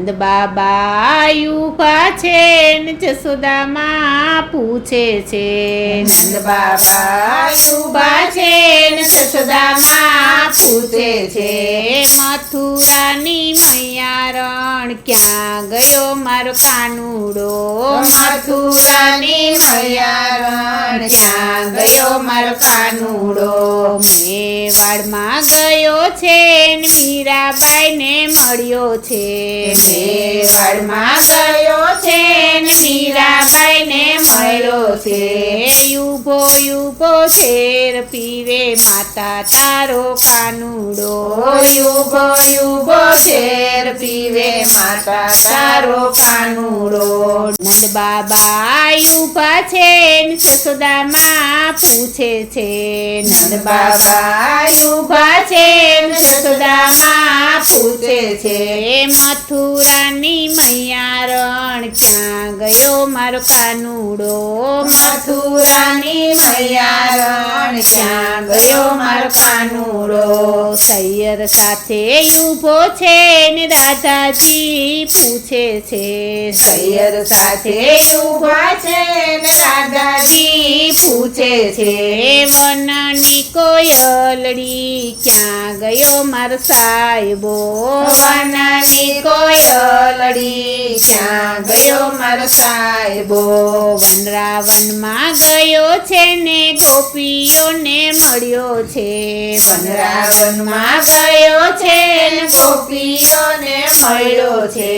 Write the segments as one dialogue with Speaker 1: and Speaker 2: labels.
Speaker 1: નંદ બાબા ઊભા છે ને જશોદામાં પૂછે છે
Speaker 2: નંદ બાબા ઊભા છે ને જશોદામાં પૂછે છે
Speaker 1: મથુરાની મૈયા રણ ક્યાં ગયો મારો કાનુડો
Speaker 2: મથુરાની મૈયા રણ ક્યાં ગયો મારો કાનુડો
Speaker 1: મેવાડમાં ગયો છે ને મીરાબાઈને મળ્યો છે
Speaker 2: મેવાડમાં ગયો છે ને મીરાબાઈને મળ્યો છે
Speaker 1: યુભો યુભો શેર પીવે માતા તારો કાનુડો
Speaker 2: યુભો યુભો શેર પીવે માતા તારો કાનુડો
Speaker 1: નંદ બાબા ઊભા છે ને જશોદામાં પૂછે છે
Speaker 2: નંદ બાબા ઊભા છે ને જશોદામાં પૂછે છે
Speaker 1: મથુરાની મૈયા રણ ક્યાં ગયો મારો કાનુડો
Speaker 2: મથુરાની મૈયા રણ ક્યાં ગયો મારો કાનુડો
Speaker 1: સૈયર સાથે ઊભો છે ને રાધાજી પૂછે છે
Speaker 2: સૈયર સાથે ઊભા છે ને રાધાજી પૂછે છે
Speaker 1: વનની કોયલડી ક્યાં ગયો મારો સાહેબો
Speaker 2: વનની કોયલડી ક્યાં ગયો મારો સાહેબો
Speaker 1: વનરાવનમાં ગયો છે ને ગોપીઓને મળ્યો છે
Speaker 2: વનરાવનમાં ગયો છે ને ગોપીઓને મળ્યો છે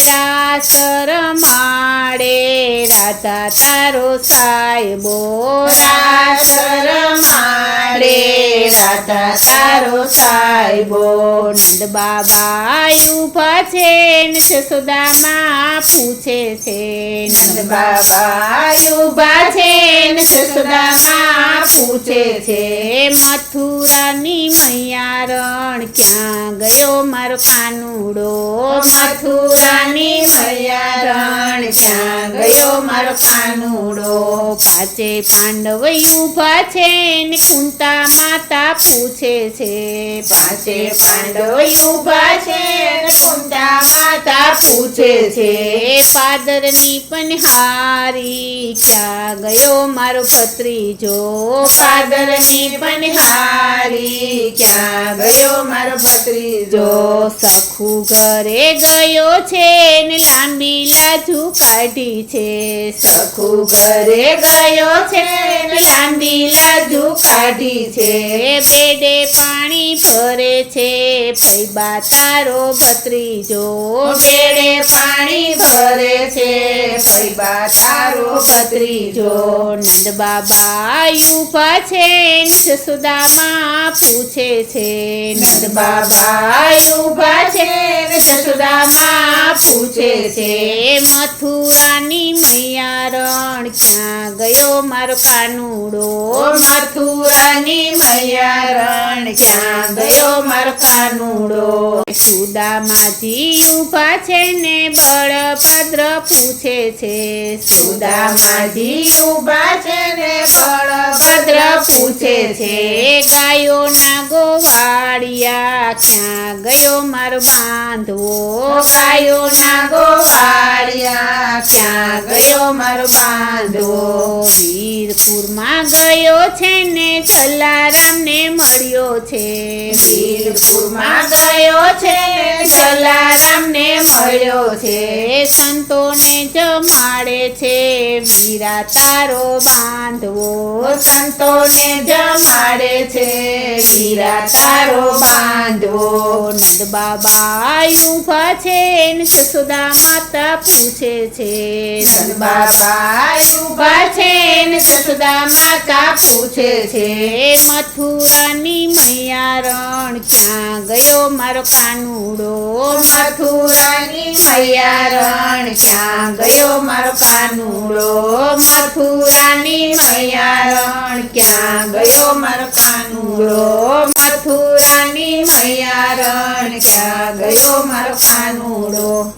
Speaker 1: રાસ રમાડે રાધા તારો સાહેબો
Speaker 2: રાસ રમાડે રાધા તારો સાહેબો
Speaker 1: નંદ બાબા ઊભા છે ને જશોદામાં પૂછે છે
Speaker 2: નંદ બાબા ઊભા છે ને જશોદામાં પૂછે છે
Speaker 1: મથુરાની મૈયા રણ ક્યાં ગયો મારો કાનુડો
Speaker 2: મથુરાની મૈયા રણ ક્યાં ગયો મારો કાનુડો
Speaker 1: પાંચે પાંડવ ઊભા છે ને કુંતા માતા પૂછે છે
Speaker 2: પાંચે પાંડવ ઊભા છે ને કુંતા માતા પૂછે છે
Speaker 1: પાદરની પનહારી ક્યાં ગયો મારો ભત્રીજો
Speaker 2: પાદરની પનહારી ક્યાં ગયો મારો ભત્રીજો
Speaker 1: સખુ ઘરે ગયો છે ને લાંબી લાજુ કાઢી છે
Speaker 2: સખુ ઘરે ગયો છે ને લાંબી લાજુ કાઢી છે
Speaker 1: બેડે પાણી ભરે છે ફૈબા તારો ભત્રીજો
Speaker 2: બેડે પાણી ભરે છે ફૈબા તારો ભત્રીજો
Speaker 1: નંદ બાબા ઊભા છે ને જશોદામાં પૂછે છે
Speaker 2: નંદ બાબા ઊભા છે ને જશોદામાં પૂછે છે
Speaker 1: મથુરાની મૈયા રણ ક્યાં ગયો મારો કાનુડો
Speaker 2: મથુરાની મૈયા રણ ક્યાં ગયો મારો કાનુડો
Speaker 1: સુદામાજી ઊભા છે ને બળભદ્ર પૂછે છે
Speaker 2: સુદામાજી ઊભા છે ને બળભદ્ર પૂછે છે
Speaker 1: ગાયોના ગોવાળિયા ક્યાં ગયો મારો બાંધવો
Speaker 2: ગાયોના ગોવાળિયા ક્યાં ગયો મારો બાંધવો
Speaker 1: વીરપુરમાં ગયો છે ને જલારામને મળ્યો છે
Speaker 2: વીરપુરમાં ગયો છે ને જલારામને મળ્યો છે
Speaker 1: સંતોને જમાડે છે વીરા તારો બાંધવો
Speaker 2: સંતોને જમાડે છે વીરા તારો બાંધવો
Speaker 1: નંદ બાબા ઊભા છે ને જશોદા માતા પૂછે છે
Speaker 2: નંદ બાબા ઊભા છે ને જશોદા માતા પૂછે છે
Speaker 1: મથુરાની મૈયા રણ ક્યાં ગયો મારો કાનુડો
Speaker 2: મથુરાની મૈયા રણ ક્યાં ગયો મારો કાનુડો મથુરાની મૈયા રણ ક્યાં ગયો મારો કાનુડો મથુરાની મૈયા રણ ક્યાં ગયો મારો કાનુડો